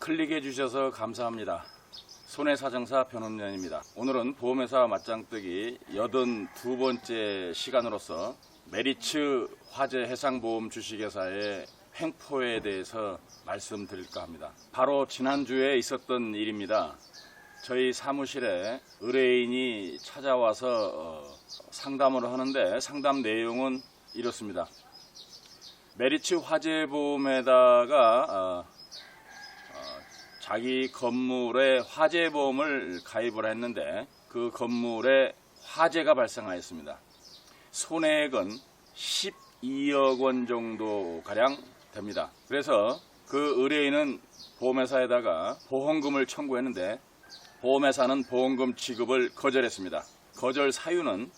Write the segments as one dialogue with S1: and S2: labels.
S1: 클릭해 주셔서 감사합니다. 손해사정사 변호인입니다. 오늘은 보험회사 맞짱뜨기 82번째 시간으로서 메리츠 화재 해상보험 주식회사의 횡포에 대해서 말씀드릴까 합니다. 바로 지난주에 있었던 일입니다. 저희 사무실에 의뢰인이 찾아와서 상담을 하는데 상담 내용은 이렇습니다. 메리츠 화재보험에다가 자기 건물에 화재보험을 가입을 했는데 그 건물에 화재가 발생하였습니다. 손해액은 12억 원 정도 가량 됩니다. 그래서 그 의뢰인은 보험회사에다가 보험금을 청구했는데 보험회사는 보험금 지급을 거절했습니다. 거절 사유는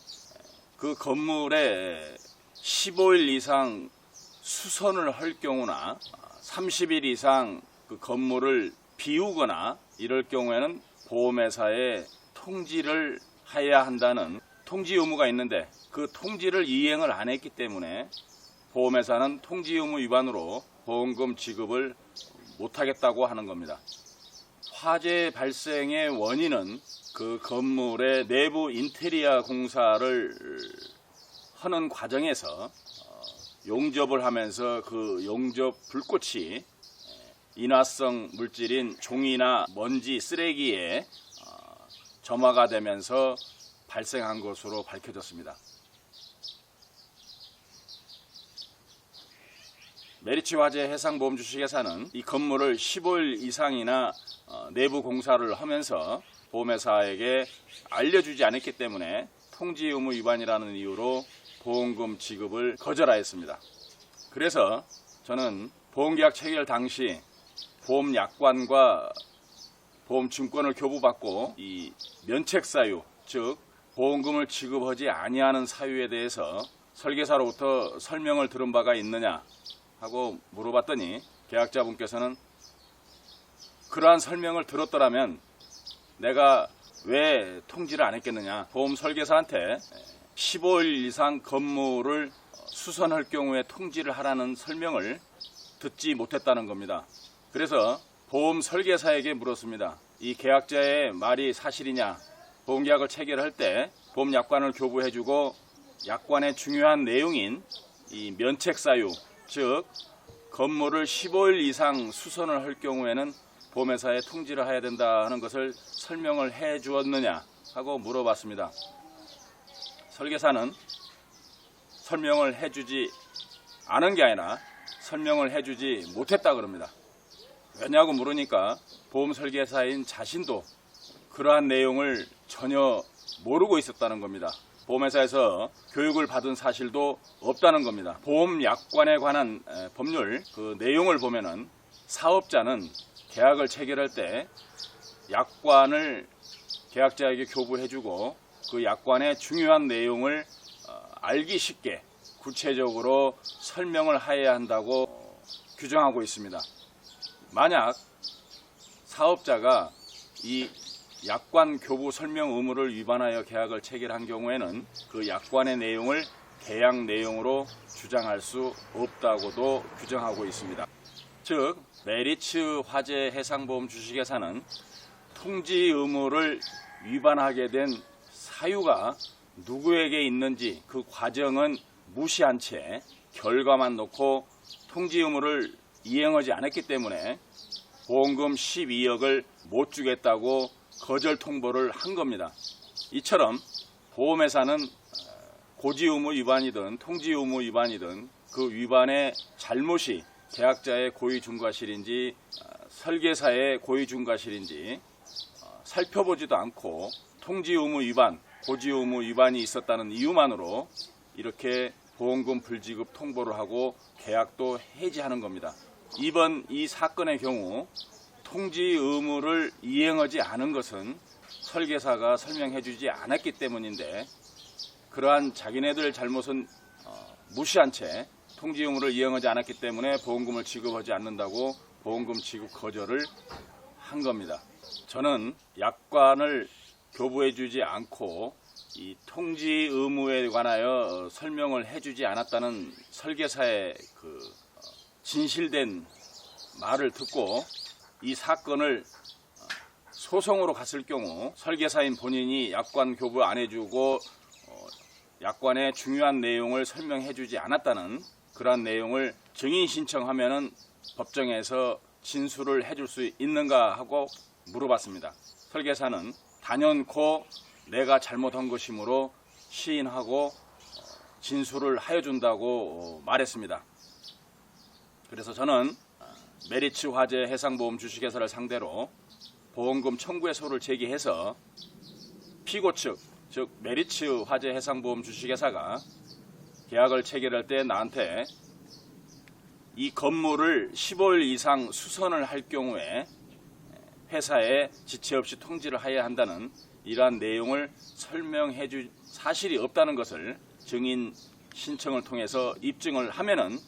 S1: 그 건물에 15일 이상 수선을 할 경우나 30일 이상 그 건물을 비우거나 이럴 경우에는 보험회사에 통지를 해야 한다는 통지 의무가 있는데 그 통지를 이행을 안 했기 때문에 보험회사는 통지 의무 위반으로 보험금 지급을 못하겠다고 하는 겁니다. 화재 발생의 원인은 그 건물의 내부 인테리어 공사를 하는 과정에서 용접을 하면서 그 용접 불꽃이 인화성 물질인 종이나 먼지, 쓰레기에 점화가 되면서 발생한 것으로 밝혀졌습니다. 메리츠 화재 해상보험 주식회사는 이 건물을 15일 이상이나 내부 공사를 하면서 보험회사에게 알려주지 않았기 때문에 통지 의무 위반이라는 이유로 보험금 지급을 거절하였습니다. 그래서 저는 보험계약 체결 당시 보험약관과 보험증권을 교부받고 이 면책사유, 즉 보험금을 지급하지 아니하는 사유에 대해서 설계사로부터 설명을 들은 바가 있느냐 하고 물어봤더니 계약자분께서는 그러한 설명을 들었더라면 내가 왜 통지를 안 했겠느냐, 보험 설계사한테 15일 이상 건물을 수선할 경우에 통지를 하라는 설명을 듣지 못했다는 겁니다. 그래서 보험 설계사에게 물었습니다. 이 계약자의 말이 사실이냐, 보험계약을 체결할 때 보험약관을 교부해주고 약관의 중요한 내용인 이 면책사유, 즉 건물을 15일 이상 수선을 할 경우에는 보험회사에 통지를 해야 된다 하는 것을 설명을 해 주었느냐 하고 물어봤습니다. 설계사는 설명을 해주지 않은 게 아니라 설명을 해주지 못했다 그럽니다. 왜냐고 물으니까 보험 설계사인 자신도 그러한 내용을 전혀 모르고 있었다는 겁니다. 보험회사에서 교육을 받은 사실도 없다는 겁니다. 보험약관에 관한 법률 그 내용을 보면은 사업자는 계약을 체결할 때 약관을 계약자에게 교부해주고 그 약관의 중요한 내용을 알기 쉽게 구체적으로 설명을 해야 한다고 규정하고 있습니다. 만약 사업자가 이 약관 교부 설명 의무를 위반하여 계약을 체결한 경우에는 그 약관의 내용을 계약 내용으로 주장할 수 없다고도 규정하고 있습니다. 즉 메리츠 화재 해상보험 주식회사는 통지 의무를 위반하게 된 사유가 누구에게 있는지 그 과정은 무시한 채 결과만 놓고 통지 의무를 이행하지 않았기 때문에 보험금 12억을 못 주겠다고 거절 통보를 한 겁니다. 이처럼 보험회사는 고지 의무 위반이든 통지 의무 위반이든 그 위반의 잘못이 계약자의 고의 중과실인지 설계사의 고의 중과실인지 살펴보지도 않고 통지 의무 위반, 고지 의무 위반이 있었다는 이유만으로 이렇게 보험금 불지급 통보를 하고 계약도 해지하는 겁니다. 이번 이 사건의 경우 통지 의무를 이행하지 않은 것은 설계사가 설명해주지 않았기 때문인데 그러한 자기네들 잘못은 무시한 채 통지 의무를 이행하지 않았기 때문에 보험금을 지급하지 않는다고 보험금 지급 거절을 한 겁니다. 저는 약관을 교부해주지 않고 이 통지 의무에 관하여 설명을 해주지 않았다는 설계사의 그 진실된 말을 듣고 이 사건을 소송으로 갔을 경우 설계사인 본인이 약관 교부 안 해주고 약관의 중요한 내용을 설명해주지 않았다는 그러한 내용을 증인 신청하면은 법정에서 진술을 해줄 수 있는가 하고 물어봤습니다. 설계사는 단연코 내가 잘못한 것이므로 시인하고 진술을 하여준다고 말했습니다. 그래서 저는 메리츠 화재 해상보험 주식회사를 상대로 보험금 청구의 소를 제기해서 피고 측, 즉 메리츠 화재 해상보험 주식회사가 계약을 체결할 때 나한테 이 건물을 15일 이상 수선을 할 경우에 회사에 지체 없이 통지를 해야 한다는 이러한 내용을 설명해 줄 사실이 없다는 것을 증인 신청을 통해서 입증을 하면은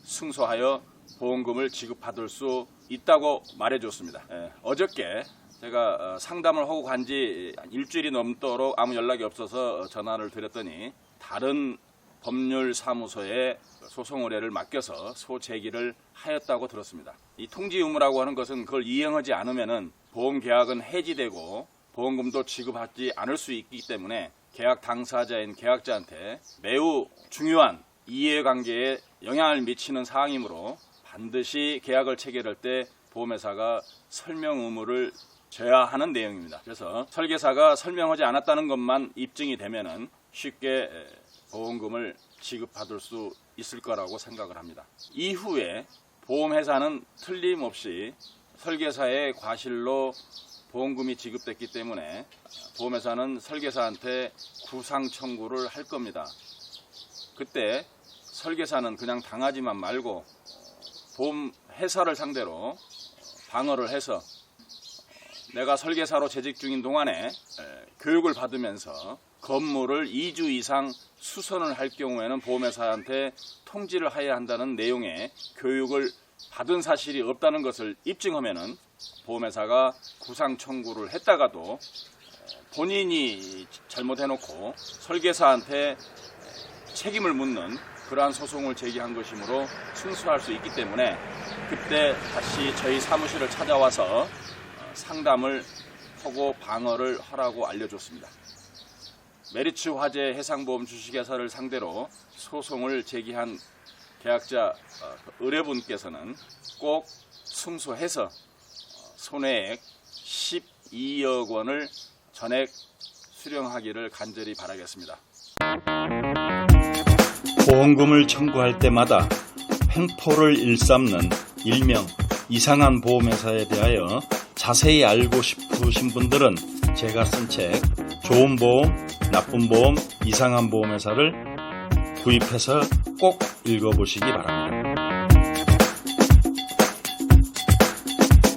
S1: 승소하여 보험금을 지급받을 수 있다고 말해줬습니다. 어저께 제가 상담을 하고 간 지 일주일이 넘도록 아무 연락이 없어서 전화를 드렸더니 다른 법률사무소에 소송 의뢰를 맡겨서 소제기를 하였다고 들었습니다. 이 통지 의무라고 하는 것은 그걸 이행하지 않으면은 보험 계약은 해지되고 보험금도 지급하지 않을 수 있기 때문에 계약 당사자인 계약자한테 매우 중요한 이해관계에 영향을 미치는 사항이므로 반드시 계약을 체결할 때 보험회사가 설명 의무를 져야 하는 내용입니다. 그래서 설계사가 설명하지 않았다는 것만 입증이 되면은 쉽게 보험금을 지급받을 수 있을 거라고 생각을 합니다. 이후에 보험회사는 틀림없이 설계사의 과실로 보험금이 지급됐기 때문에 보험회사는 설계사한테 구상 청구를 할 겁니다. 그때 설계사는 그냥 당하지만 말고 보험회사를 상대로 방어를 해서 내가 설계사로 재직 중인 동안에 교육을 받으면서 건물을 2주 이상 수선을 할 경우에는 보험회사한테 통지를 해야 한다는 내용의 교육을 받은 사실이 없다는 것을 입증하면은 보험회사가 구상 청구를 했다가도 본인이 잘못해놓고 설계사한테 책임을 묻는 그러한 소송을 제기한 것이므로 승소할 수 있기 때문에 그때 다시 저희 사무실을 찾아와서 상담을 하고 방어를 하라고 알려줬습니다. 메리츠 화재 해상보험 주식회사를 상대로 소송을 제기한 계약자 의뢰분께서는 꼭 승소해서 손해액 12억 원을 전액 수령하기를 간절히 바라겠습니다.
S2: 보험금을 청구할 때마다 횡포를 일삼는 일명 이상한 보험회사에 대하여 자세히 알고 싶으신 분들은 제가 쓴 책 좋은 보험, 나쁜 보험, 이상한 보험회사를 구입해서 꼭 읽어보시기 바랍니다.